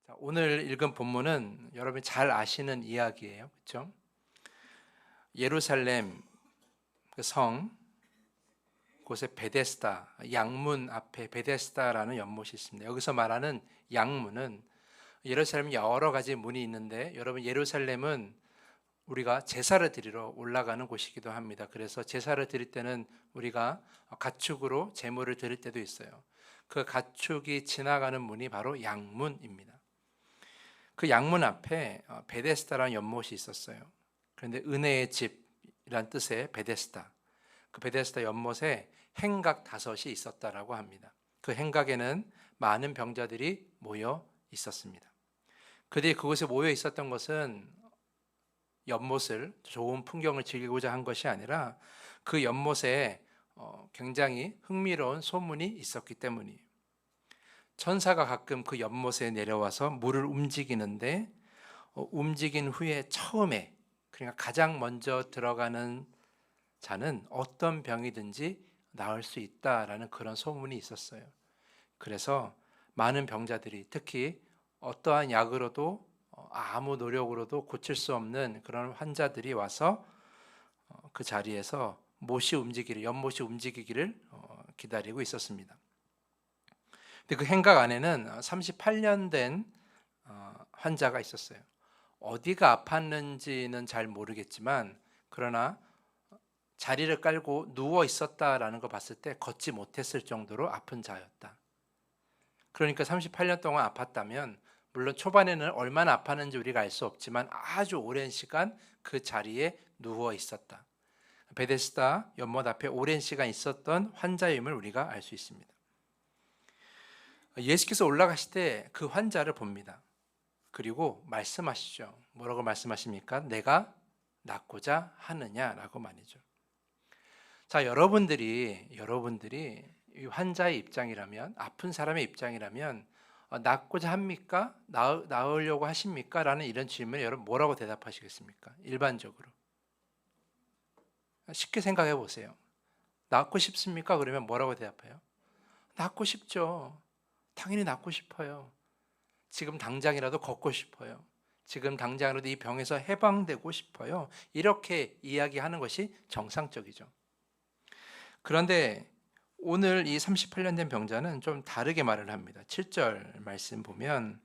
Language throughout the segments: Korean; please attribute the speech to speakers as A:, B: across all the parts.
A: 자, 오늘 읽은 본문은 여러분이 잘 아시는 이야기예요. 그렇죠? 예루살렘 그 성 곳에 베데스다, 양문 앞에 베데스다라는 연못이 있습니다. 여기서 말하는 양문은 예루살렘 여러 가지 문이 있는데, 여러분, 예루살렘은 우리가 제사를 드리러 올라가는 곳이기도 합니다. 그래서 제사를 드릴 때는 우리가 가축으로 제물을 드릴 때도 있어요. 그 가축이 지나가는 문이 바로 양문입니다. 그 양문 앞에 베데스다라는 연못이 있었어요. 그런데 은혜의 집이란 뜻의 베데스다, 그 베데스다 연못에 행각 다섯이 있었다라고 합니다. 그 행각에는 많은 병자들이 모여 있었습니다. 그들이 그곳에 모여 있었던 것은 연못을, 좋은 풍경을 즐기고자 한 것이 아니라 그 연못에 굉장히 흥미로운 소문이 있었기 때문이에요. 천사가 가끔 그 연못에 내려와서 물을 움직이는데, 움직인 후에 처음에, 그러니까 가장 먼저 들어가는 자는 어떤 병이든지 나을 수 있다라는 그런 소문이 있었어요. 그래서 많은 병자들이, 특히 어떠한 약으로도 아무 노력으로도 고칠 수 없는 그런 환자들이 와서 그 자리에서 연못이 움직이기를 기다리고 있었습니다. 근데 그 행각 안에는 38년 된 환자가 있었어요. 어디가 아팠는지는 잘 모르겠지만, 그러나 자리를 깔고 누워 있었다라는 거 봤을 때 걷지 못했을 정도로 아픈 자였다. 그러니까 38년 동안 아팠다면, 물론 초반에는 얼마나 아팠는지 우리가 알 수 없지만 아주 오랜 시간 그 자리에 누워 있었다. 베데스다 연못 앞에 오랜 시간 있었던 환자임을 우리가 알 수 있습니다. 예수께서 올라가실 때 그 환자를 봅니다. 그리고 말씀하시죠. 뭐라고 말씀하십니까? 내가 낫고자 하느냐라고 말이죠. 자, 여러분들이 이 환자의 입장이라면, 아픈 사람의 입장이라면 낫고자 합니까? 나으려고 하십니까? 라는 이런 질문에 여러분 뭐라고 대답하시겠습니까? 일반적으로 쉽게 생각해 보세요. 낫고 싶습니까? 그러면 뭐라고 대답해요? 낫고 싶죠. 당연히 낫고 싶어요. 지금 당장이라도 걷고 싶어요. 지금 당장이라도 이 병에서 해방되고 싶어요. 이렇게 이야기하는 것이 정상적이죠. 그런데 오늘 이 38년 된 병자는 좀 다르게 말을 합니다. 7절 말씀 보면,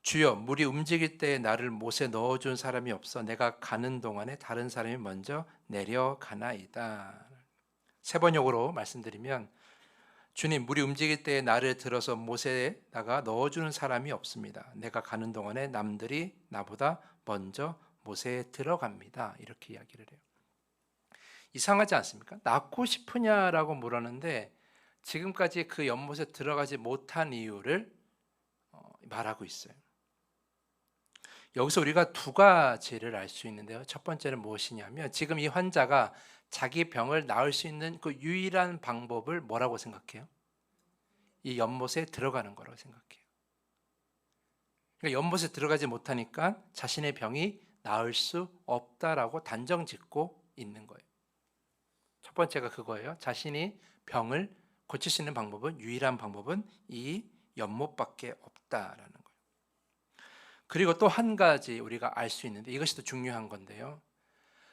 A: 주여, 물이 움직일 때 나를 못에 넣어준 사람이 없어 내가 가는 동안에 다른 사람이 먼저 내려가나이다. 세 번역으로 말씀드리면, 주님, 물이 움직일 때 나를 들어서 못에다가 넣어주는 사람이 없습니다. 내가 가는 동안에 남들이 나보다 먼저 못에 들어갑니다. 이렇게 이야기를 해요. 이상하지 않습니까? 낫고 싶으냐라고 물었는데 지금까지 그 연못에 들어가지 못한 이유를 말하고 있어요. 여기서 우리가 두 가지를 알 수 있는데요. 첫 번째는 무엇이냐면, 지금 이 환자가 자기 병을 나을 수 있는 그 유일한 방법을 뭐라고 생각해요? 이 연못에 들어가는 거라고 생각해요. 그러니까 연못에 들어가지 못하니까 자신의 병이 나을 수 없다라고 단정 짓고 있는 거예요. 첫 번째가 그거예요. 자신이 병을 고칠 수 있는 방법은, 유일한 방법은 이 연못밖에 없다라는 거예요. 그리고 또 한 가지 우리가 알 수 있는데, 이것이 더 중요한 건데요.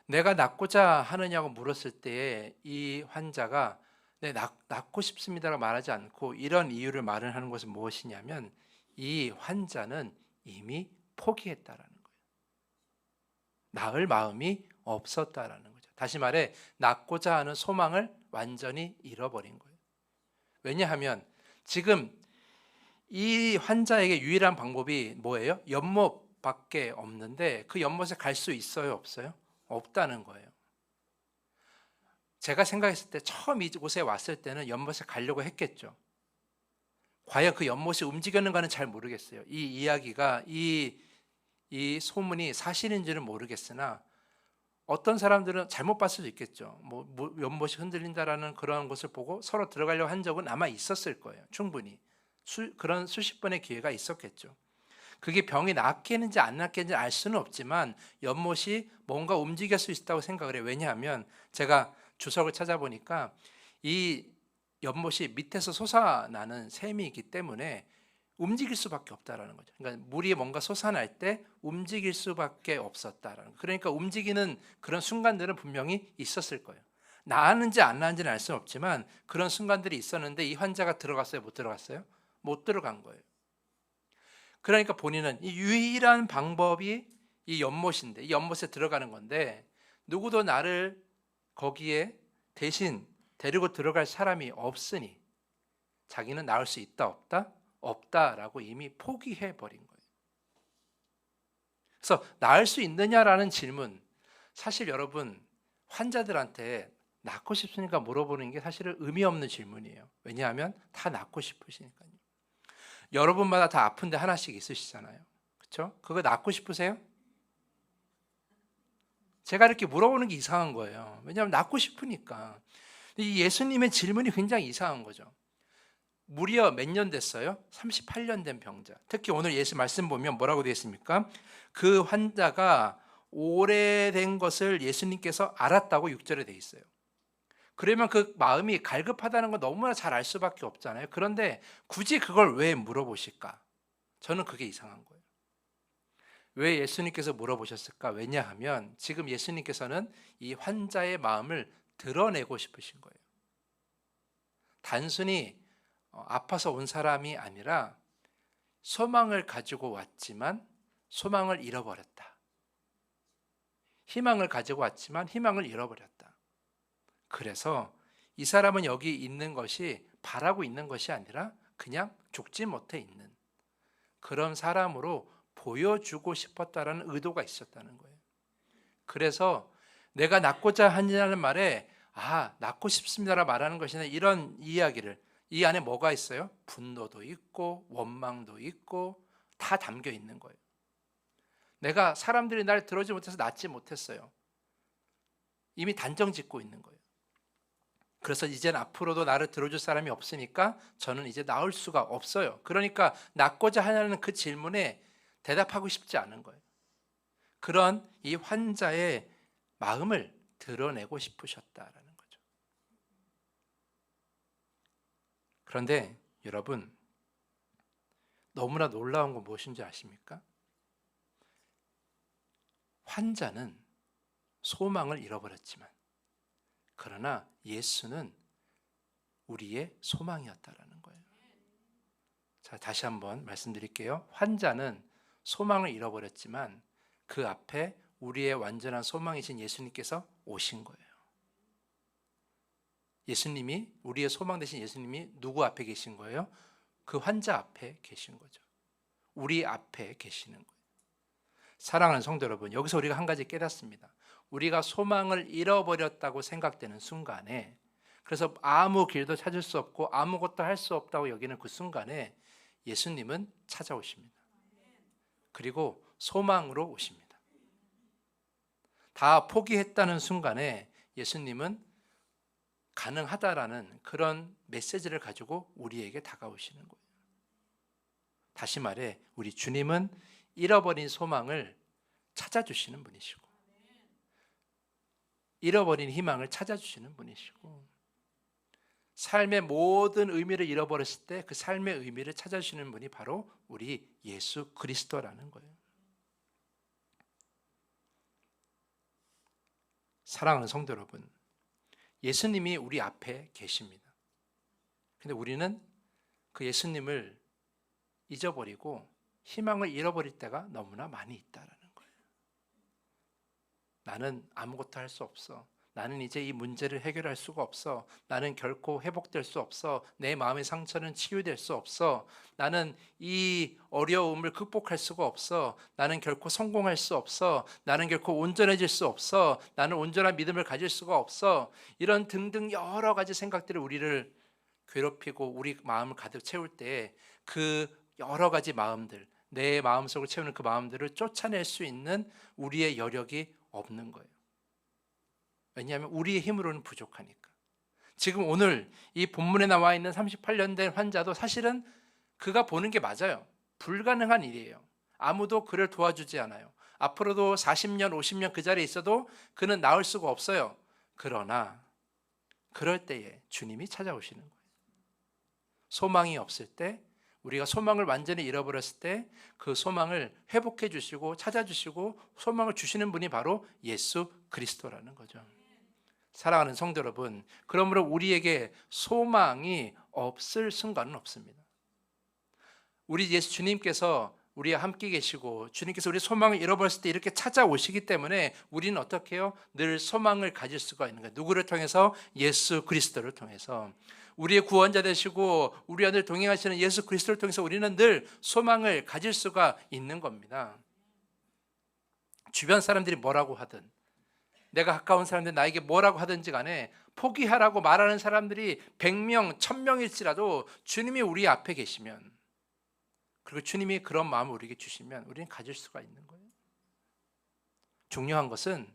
A: 내가 낫고자 하느냐고 물었을 때 이 환자가 네, 낫고 싶습니다라고 말하지 않고 이런 이유를 말을 하는 것은 무엇이냐면, 이 환자는 이미 포기했다라는 거예요. 나을 마음이 없었다라는 거죠. 다시 말해, 낫고자 하는 소망을 완전히 잃어버린 거예요. 왜냐하면 지금 이 환자에게 유일한 방법이 뭐예요? 연못밖에 없는데, 그 연못에 갈 수 있어요, 없어요? 없다는 거예요. 제가 생각했을 때 처음 이곳에 왔을 때는 연못에 가려고 했겠죠. 과연 그 연못이 움직였는가는 잘 모르겠어요. 이 이야기가, 이 소문이 사실인지는 모르겠으나 어떤 사람들은 잘못 봤을 수도 있겠죠. 연못이 흔들린다라는 그런 것을 보고 서로 들어가려고 한 적은 아마 있었을 거예요. 충분히 그런 수십 번의 기회가 있었겠죠. 그게 병이 낫겠는지 안 낫겠는지 알 수는 없지만 연못이 뭔가 움직일 수 있다고 생각을 해요. 왜냐하면 제가 주석을 찾아보니까 이 연못이 밑에서 솟아나는 샘이 있기 때문에 움직일 수밖에 없다라는 거죠. 그러니까 물이 뭔가 솟아날 때 움직일 수밖에 없었다라는 거. 그러니까 움직이는 그런 순간들은 분명히 있었을 거예요. 나았는지 안 나았는지는 알 수는 없지만 그런 순간들이 있었는데 이 환자가 들어갔어요? 못 들어갔어요? 못 들어간 거예요. 그러니까 본인은 이 유일한 방법이 이 연못인데 이 연못에 들어가는 건데 누구도 나를 거기에 대신 데리고 들어갈 사람이 없으니 자기는 나을 수 있다 없다? 없다라고 이미 포기해 버린 거예요. 그래서 나을 수 있느냐라는 질문, 사실 여러분 환자들한테 낫고 싶으니까 물어보는 게 사실은 의미 없는 질문이에요. 왜냐하면 다 낫고 싶으시니까요. 여러분마다 다 아픈데 하나씩 있으시잖아요. 그렇죠? 그거 낫고 싶으세요? 제가 이렇게 물어보는 게 이상한 거예요. 왜냐하면 낫고 싶으니까. 이 예수님의 질문이 굉장히 이상한 거죠. 무려 몇 년 됐어요? 38년 된 병자. 특히 오늘 예수 말씀 보면 뭐라고 되어 있습니까? 그 환자가 오래된 것을 예수님께서 알았다고 6절에 되어 있어요. 그러면 그 마음이 갈급하다는 거 너무나 잘 알 수밖에 없잖아요. 그런데 굳이 그걸 왜 물어보실까? 저는 그게 이상한 거예요. 왜 예수님께서 물어보셨을까? 왜냐하면 지금 예수님께서는 이 환자의 마음을 드러내고 싶으신 거예요. 단순히 아파서 온 사람이 아니라 소망을 가지고 왔지만 소망을 잃어버렸다. 희망을 가지고 왔지만 희망을 잃어버렸다. 그래서 이 사람은 여기 있는 것이 바라고 있는 것이 아니라 그냥 죽지 못해 있는 그런 사람으로 보여주고 싶었다라는 의도가 있었다는 거예요. 그래서 내가 낫고자 하냐는 말에 낫고 싶습니다라 말하는 것이 아니라 이런 이야기를, 이 안에 뭐가 있어요? 분노도 있고 원망도 있고 다 담겨 있는 거예요. 내가 사람들이 날 들어주지 못해서 낫지 못했어요. 이미 단정 짓고 있는 거예요. 그래서 이제는 앞으로도 나를 들어줄 사람이 없으니까 저는 이제 나을 수가 없어요. 그러니까 낫고자 하냐는 그 질문에 대답하고 싶지 않은 거예요. 그런 이 환자의 마음을 드러내고 싶으셨다라는 거죠. 그런데 여러분, 너무나 놀라운 건 무엇인지 아십니까? 환자는 소망을 잃어버렸지만 그러나 예수는 우리의 소망이었다라는 거예요. 자, 다시 한번 말씀드릴게요. 환자는 소망을 잃어버렸지만 그 앞에 우리의 완전한 소망이신 예수님께서 오신 거예요. 예수님이, 우리의 소망 되신 예수님이 누구 앞에 계신 거예요? 그 환자 앞에 계신 거죠. 우리 앞에 계시는 거예요. 사랑하는 성도 여러분, 여기서 우리가 한 가지 깨닫습니다. 우리가 소망을 잃어버렸다고 생각되는 순간에, 그래서 아무 길도 찾을 수 없고 아무것도 할 수 없다고 여기는 그 순간에 예수님은 찾아오십니다. 그리고 소망으로 오십니다. 다 포기했다는 순간에 예수님은 가능하다라는 그런 메시지를 가지고 우리에게 다가오시는 거예요. 다시 말해 우리 주님은 잃어버린 소망을 찾아주시는 분이시고 잃어버린 희망을 찾아주시는 분이시고 삶의 모든 의미를 잃어버렸을 때 그 삶의 의미를 찾아주시는 분이 바로 우리 예수 그리스도라는 거예요. 사랑하는 성도 여러분, 예수님이 우리 앞에 계십니다. 근데 우리는 그 예수님을 잊어버리고 희망을 잃어버릴 때가 너무나 많이 있다라는 거예요. 나는 아무것도 할 수 없어. 나는 이제 이 문제를 해결할 수가 없어. 나는 결코 회복될 수 없어. 내 마음의 상처는 치유될 수 없어. 나는 이 어려움을 극복할 수가 없어. 나는 결코 성공할 수 없어. 나는 결코 온전해질 수 없어. 나는 온전한 믿음을 가질 수가 없어. 이런 등등 여러 가지 생각들이 우리를 괴롭히고 우리 마음을 가득 채울 때 그 여러 가지 마음들, 내 마음속을 채우는 그 마음들을 쫓아낼 수 있는 우리의 여력이 없는 거예요. 왜냐하면 우리의 힘으로는 부족하니까. 지금 오늘 이 본문에 나와 있는 38년 된 환자도 사실은 그가 보는 게 맞아요. 불가능한 일이에요. 아무도 그를 도와주지 않아요. 앞으로도 40년, 50년 그 자리에 있어도 그는 나을 수가 없어요. 그러나 그럴 때에 주님이 찾아오시는 거예요. 소망이 없을 때 우리가 소망을 완전히 잃어버렸을 때 그 소망을 회복해 주시고 찾아주시고 소망을 주시는 분이 바로 예수 그리스도라는 거죠. 사랑하는 성도 여러분, 그러므로 우리에게 소망이 없을 순간은 없습니다. 우리 예수 주님께서 우리와 함께 계시고 주님께서 우리 소망을 잃어버렸을 때 이렇게 찾아오시기 때문에 우리는 어떻게 해요? 늘 소망을 가질 수가 있는 거예요. 누구를 통해서? 예수 그리스도를 통해서. 우리의 구원자 되시고 우리와 늘 동행하시는 예수 그리스도를 통해서 우리는 늘 소망을 가질 수가 있는 겁니다. 주변 사람들이 뭐라고 하든, 내가 가까운 사람들이 나에게 뭐라고 하든지 간에 포기하라고 말하는 사람들이 100명, 1000명일지라도 주님이 우리 앞에 계시면, 그리고 주님이 그런 마음을 우리에게 주시면 우리는 가질 수가 있는 거예요. 중요한 것은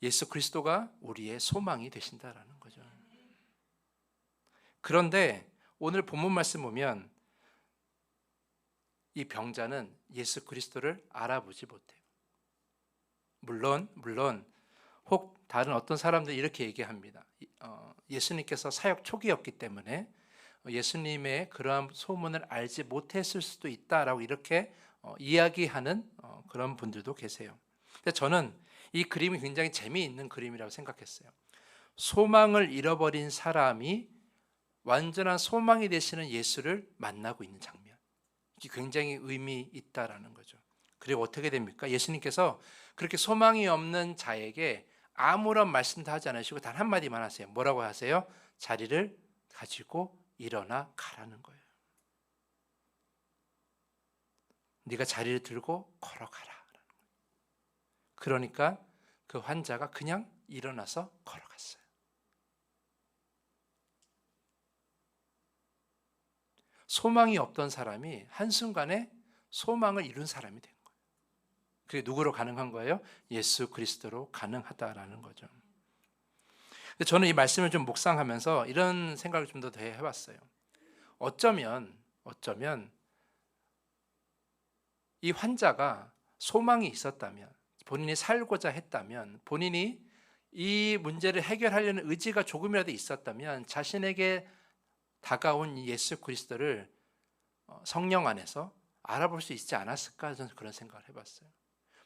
A: 예수 그리스도가 우리의 소망이 되신다라는 거죠. 그런데 오늘 본문 말씀 보면 이 병자는 예수 그리스도를 알아보지 못해요. 물론 혹 다른 어떤 사람들이 이렇게 얘기합니다. 예수님께서 사역 초기였기 때문에 예수님의 그러한 소문을 알지 못했을 수도 있다라고 이렇게 이야기하는 그런 분들도 계세요. 근데 저는 이 그림이 굉장히 재미있는 그림이라고 생각했어요. 소망을 잃어버린 사람이 완전한 소망이 되시는 예수를 만나고 있는 장면. 이게 굉장히 의미 있다라는 거죠. 그리고 어떻게 됩니까? 예수님께서 그렇게 소망이 없는 자에게 아무런 말씀도 하지 않으시고 단 한마디만 하세요. 뭐라고 하세요? 자리를 가지고 일어나 가라는 거예요. 네가 자리를 들고 걸어가라. 그러니까 그 환자가 그냥 일어나서 걸어갔어요. 소망이 없던 사람이 한순간에 소망을 이룬 사람이 된 거예요. 그게 누구로 가능한 거예요? 예수 그리스도로 가능하다라는 거죠. 저는 이 말씀을 좀 묵상하면서 이런 생각을 좀 더 해봤어요. 어쩌면 이 환자가 소망이 있었다면, 본인이 살고자 했다면, 본인이 이 문제를 해결하려는 의지가 조금이라도 있었다면 자신에게 다가온 예수 그리스도를 성령 안에서 알아볼 수 있지 않았을까, 저는 그런 생각을 해봤어요.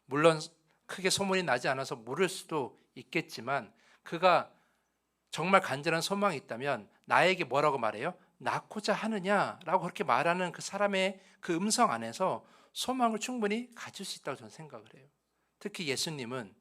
A: 물론 크게 소문이 나지 않아서 모를 수도 있겠지만 그가 정말 간절한 소망이 있다면 나에게 뭐라고 말해요? 낳고자 하느냐라고 그렇게 말하는 그 사람의 그 음성 안에서 소망을 충분히 가질 수 있다고 저는 생각을 해요. 특히 예수님은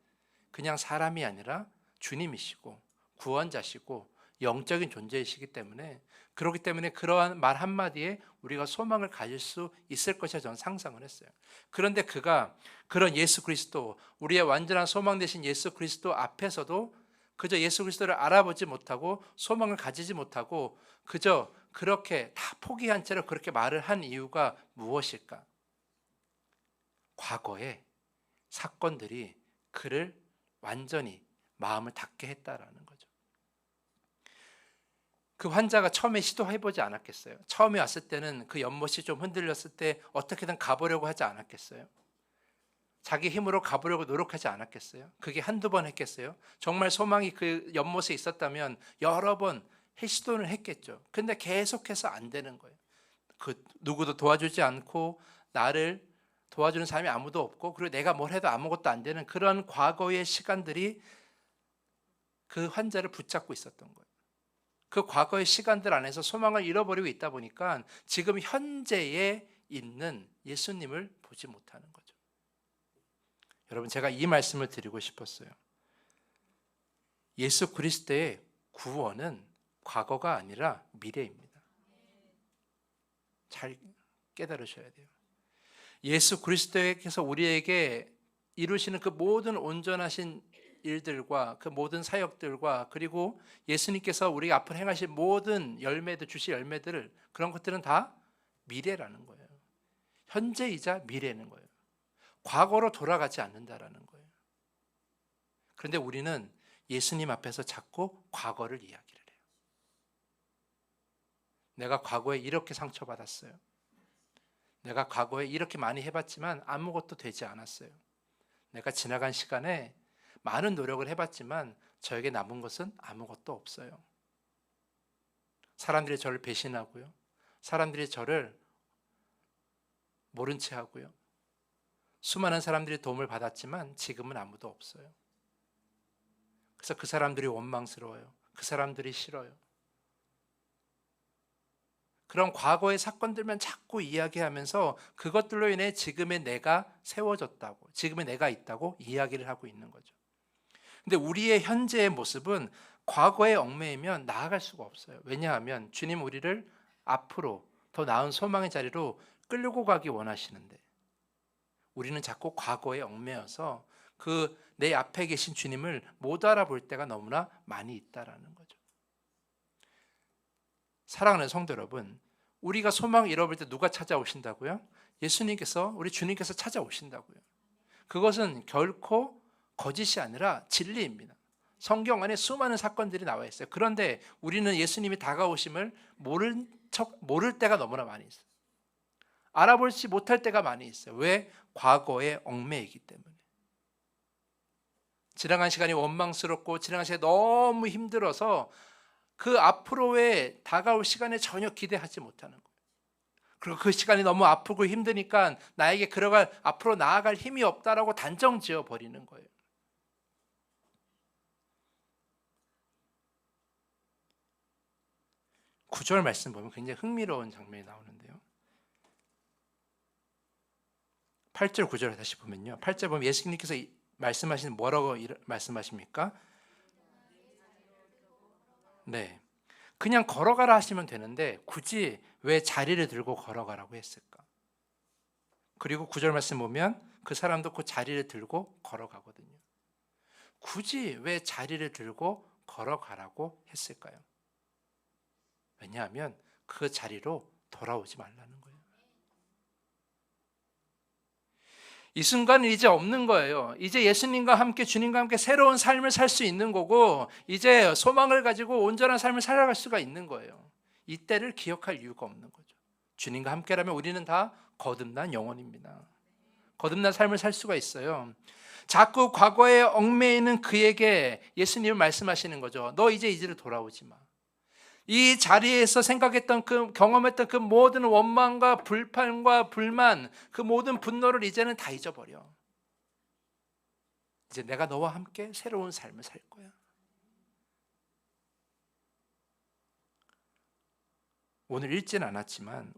A: 그냥 사람이 아니라 주님이시고 구원자시고 영적인 존재이시기 때문에, 그렇기 때문에 그러한 말 한마디에 우리가 소망을 가질 수 있을 것이라 저는 상상을 했어요. 그런데 그가 그런 예수 그리스도, 우리의 완전한 소망 되신 예수 그리스도 앞에서도 그저 예수 그리스도를 알아보지 못하고 소망을 가지지 못하고 그저 그렇게 다 포기한 채로 그렇게 말을 한 이유가 무엇일까? 과거의 사건들이 그를 완전히 마음을 닫게 했다라는 거죠. 그 환자가 처음에 시도해보지 않았겠어요? 처음에 왔을 때는 그 연못이 좀 흔들렸을 때 어떻게든 가보려고 하지 않았겠어요? 자기 힘으로 가보려고 노력하지 않았겠어요? 그게 한두 번 했겠어요? 정말 소망이 그 연못에 있었다면 여러 번 시도를 했겠죠. 근데 계속해서 안 되는 거예요. 그 누구도 도와주지 않고 나를 도와주는 사람이 아무도 없고 그리고 내가 뭘 해도 아무것도 안 되는 그런 과거의 시간들이 그 환자를 붙잡고 있었던 거예요. 그 과거의 시간들 안에서 소망을 잃어버리고 있다 보니까 지금 현재에 있는 예수님을 보지 못하는 거죠. 여러분, 제가 이 말씀을 드리고 싶었어요. 예수 그리스도의 구원은 과거가 아니라 미래입니다. 잘 깨달으셔야 돼요. 예수 그리스도께서 우리에게 이루시는 그 모든 온전하신 일들과 그 모든 사역들과 그리고 예수님께서 우리 앞으로 행하실 모든 열매들, 주실 열매들을, 그런 것들은 다 미래라는 거예요. 현재이자 미래는 거예요. 과거로 돌아가지 않는다라는 거예요. 그런데 우리는 예수님 앞에서 자꾸 과거를 이야기를 해요. 내가 과거에 이렇게 상처받았어요. 내가 과거에 이렇게 많이 해봤지만 아무것도 되지 않았어요. 내가 지나간 시간에 많은 노력을 해봤지만 저에게 남은 것은 아무것도 없어요. 사람들이 저를 배신하고요. 사람들이 저를 모른 채 하고요. 수많은 사람들이 도움을 받았지만 지금은 아무도 없어요. 그래서 그 사람들이 원망스러워요. 그 사람들이 싫어요. 그런 과거의 사건들만 자꾸 이야기하면서 그것들로 인해 지금의 내가 세워졌다고, 지금의 내가 있다고 이야기를 하고 있는 거죠. 근데 우리의 현재의 모습은 과거에 얽매이면 나아갈 수가 없어요. 왜냐하면 주님 우리를 앞으로 더 나은 소망의 자리로 끌고 가기 원하시는데 우리는 자꾸 과거에 얽매여서 그 내 앞에 계신 주님을 못 알아볼 때가 너무나 많이 있다라는 거죠. 사랑하는 성도 여러분, 우리가 소망을 잃어버릴 때 누가 찾아오신다고요? 예수님께서, 우리 주님께서 찾아오신다고요. 그것은 결코 거짓이 아니라 진리입니다. 성경 안에 수많은 사건들이 나와 있어요. 그런데 우리는 예수님이 다가오심을 모를 때가 너무나 많이 있어요. 알아보지 못할 때가 많이 있어요. 왜? 과거에 얽매이기 때문에. 지나간 시간이 원망스럽고 지나간 시간이 너무 힘들어서 그 앞으로의 다가올 시간에 전혀 기대하지 못하는 거예요. 그리고 그 시간이 너무 아프고 힘드니까 나에게 앞으로 나아갈 힘이 없다라고 단정 지어 버리는 거예요. 구절 말씀 보면 굉장히 흥미로운 장면이 나오는데요. 8절 9절을 다시 보면요. 8절 보면 예수님께서 말씀하시는 뭐라고 말씀하십니까? 네. 그냥 걸어가라 하시면 되는데 굳이 왜 자리를 들고 걸어가라고 했을까? 그리고 9절 말씀 보면 그 사람도 그 자리를 들고 걸어가거든요. 굳이 왜 자리를 들고 걸어가라고 했을까요? 왜냐하면 그 자리로 돌아오지 말라는 거예요. 이 순간은 이제 없는 거예요. 이제 예수님과 함께 주님과 함께 새로운 삶을 살 수 있는 거고 이제 소망을 가지고 온전한 삶을 살아갈 수가 있는 거예요. 이때를 기억할 이유가 없는 거죠. 주님과 함께라면 우리는 다 거듭난 영혼입니다. 거듭난 삶을 살 수가 있어요. 자꾸 과거에 얽매이는 그에게 예수님은 말씀하시는 거죠. 너 이제 이제로 돌아오지 마. 이 자리에서 생각했던 경험했던 그 모든 원망과 불판과 불만, 그 모든 분노를 이제는 다 잊어버려. 이제 내가 너와 함께 새로운 삶을 살 거야. 오늘 읽진 않았지만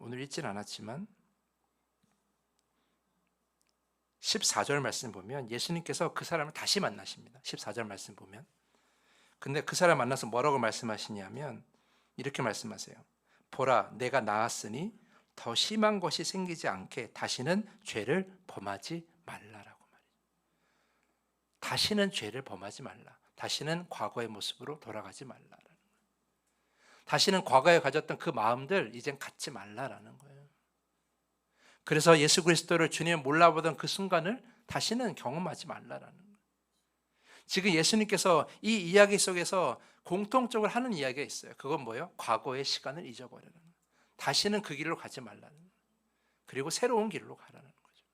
A: 14절 말씀 보면 예수님께서 그 사람을 다시 만나십니다. 14절 말씀 보면. 근데 그 사람 만나서 뭐라고 말씀하시냐면 이렇게 말씀하세요. 보라, 내가 나았으니 더 심한 것이 생기지 않게 다시는 죄를 범하지 말라라고 말이에요. 다시는 죄를 범하지 말라. 다시는 과거의 모습으로 돌아가지 말라라는 거예요. 다시는 과거에 가졌던 그 마음들 이젠 갖지 말라라는 거예요. 그래서 예수 그리스도를 주님을 몰라보던 그 순간을 다시는 경험하지 말라라는 거예요. 지금 예수님께서 이 이야기 속에서 공통적으로 하는 이야기가 있어요. 그건 뭐예요? 과거의 시간을 잊어버리는 거예요. 다시는 그 길로 가지 말라는 거예요. 그리고 새로운 길로 가라는 거죠.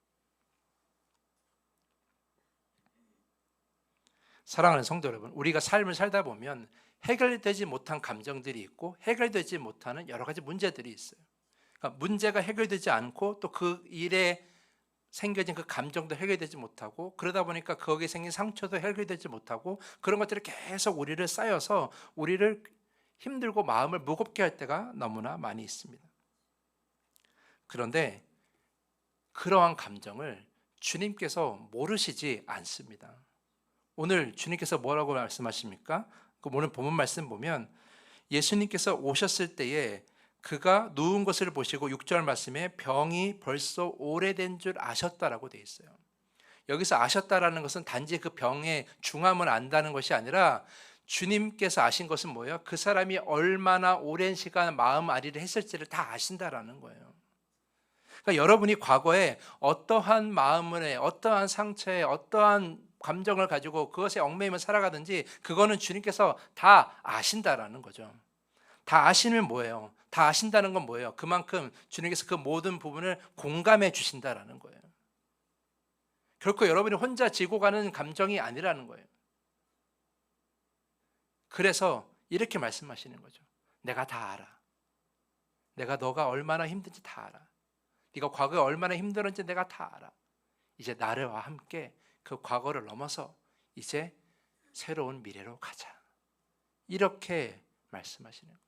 A: 사랑하는 성도 여러분, 우리가 삶을 살다 보면 해결되지 못한 감정들이 있고 해결되지 못하는 여러 가지 문제들이 있어요. 그러니까 문제가 해결되지 않고 또 그 일에 생겨진 그 감정도 해결되지 못하고 그러다 보니까 거기에 생긴 상처도 해결되지 못하고 그런 것들이 계속 우리를 쌓여서 우리를 힘들고 마음을 무겁게 할 때가 너무나 많이 있습니다. 그런데 그러한 감정을 주님께서 모르시지 않습니다. 오늘 주님께서 뭐라고 말씀하십니까? 오늘 본문 말씀 보면 예수님께서 오셨을 때에 그가 누운 것을 보시고 6절 말씀에 병이 벌써 오래된 줄 아셨다라고 되어 있어요. 여기서 아셨다라는 것은 단지 그 병의 중함을 안다는 것이 아니라 주님께서 아신 것은 뭐예요? 그 사람이 얼마나 오랜 시간 마음 아리를 했을지를 다 아신다라는 거예요. 그러니까 여러분이 과거에 어떠한 마음을 어떠한 상처에 어떠한 감정을 가지고 그것에 얽매이며 살아가든지 그거는 주님께서 다 아신다라는 거죠. 다 아시면 뭐예요? 다 아신다는 건 뭐예요? 그만큼 주님께서 그 모든 부분을 공감해 주신다라는 거예요. 결코 여러분이 혼자 지고 가는 감정이 아니라는 거예요. 그래서 이렇게 말씀하시는 거죠. 내가 다 알아. 내가 너가 얼마나 힘든지 다 알아. 네가 과거에 얼마나 힘들었는지 내가 다 알아. 이제 나와 함께 그 과거를 넘어서 이제 새로운 미래로 가자. 이렇게 말씀하시는 거예요.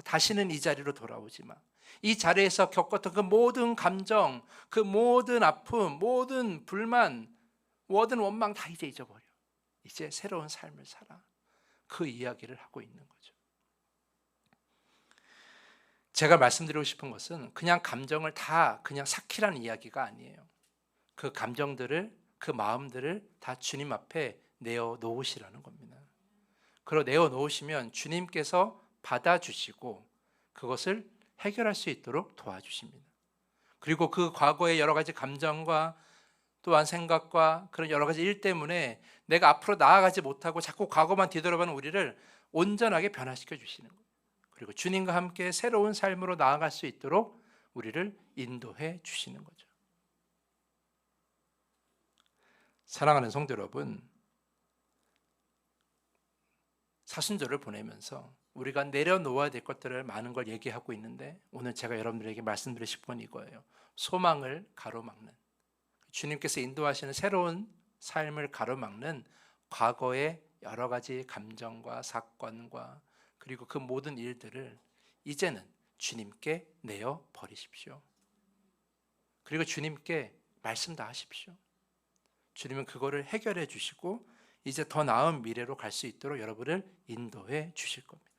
A: 다시는 이 자리로 돌아오지 마. 이 자리에서 겪었던 그 모든 감정, 그 모든 아픔, 모든 불만, 모든 원망 다 이제 잊어버려. 이제 새로운 삶을 살아. 그 이야기를 하고 있는 거죠. 제가 말씀드리고 싶은 것은 그냥 감정을 다 그냥 삭히라는 이야기가 아니에요. 그 감정들을, 그 마음들을 다 주님 앞에 내어놓으시라는 겁니다. 그리고 내어놓으시면 주님께서 받아주시고 그것을 해결할 수 있도록 도와주십니다. 그리고 그 과거의 여러 가지 감정과 또한 생각과 그런 여러 가지 일 때문에 내가 앞으로 나아가지 못하고 자꾸 과거만 뒤돌아보는 우리를 온전하게 변화시켜 주시는 거예요. 그리고 주님과 함께 새로운 삶으로 나아갈 수 있도록 우리를 인도해 주시는 거죠. 사랑하는 성도 여러분, 사순절을 보내면서 우리가 내려놓아야 될 것들을 많은 걸 얘기하고 있는데 오늘 제가 여러분들에게 말씀드리고 싶은 건 이거예요. 소망을 가로막는, 주님께서 인도하시는 새로운 삶을 가로막는 과거의 여러 가지 감정과 사건과 그리고 그 모든 일들을 이제는 주님께 내어 버리십시오. 그리고 주님께 말씀 다 하십시오. 주님은 그거를 해결해 주시고 이제 더 나은 미래로 갈 수 있도록 여러분을 인도해 주실 겁니다.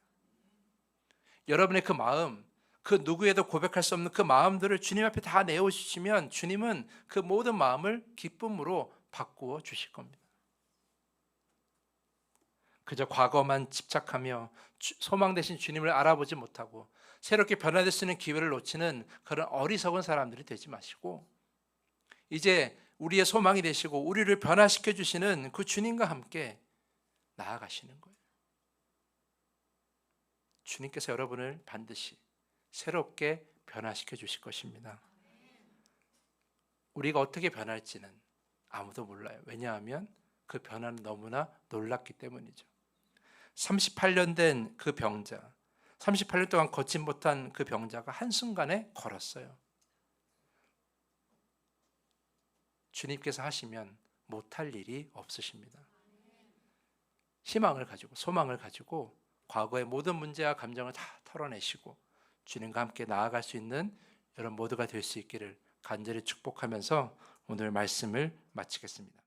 A: 여러분의 그 마음, 그 누구에도 고백할 수 없는 그 마음들을 주님 앞에 다 내어주시면 주님은 그 모든 마음을 기쁨으로 바꾸어 주실 겁니다. 그저 과거만 집착하며 소망 되신 주님을 알아보지 못하고 새롭게 변화될 수 있는 기회를 놓치는 그런 어리석은 사람들이 되지 마시고 이제 우리의 소망이 되시고 우리를 변화시켜 주시는 그 주님과 함께 나아가시는 거예요. 주님께서 여러분을 반드시 새롭게 변화시켜 주실 것입니다. 우리가 어떻게 변할지는 아무도 몰라요. 왜냐하면 그 변화는 너무나 놀랍기 때문이죠. 38년 된 그 병자, 38년 동안 걷지 못한 그 병자가 한순간에 걸었어요. 주님께서 하시면 못할 일이 없으십니다. 희망을 가지고 소망을 가지고 과거의 모든 문제와 감정을 다 털어내시고 주님과 함께 나아갈 수 있는 여러분 모두가 될 수 있기를 간절히 축복하면서 오늘 말씀을 마치겠습니다.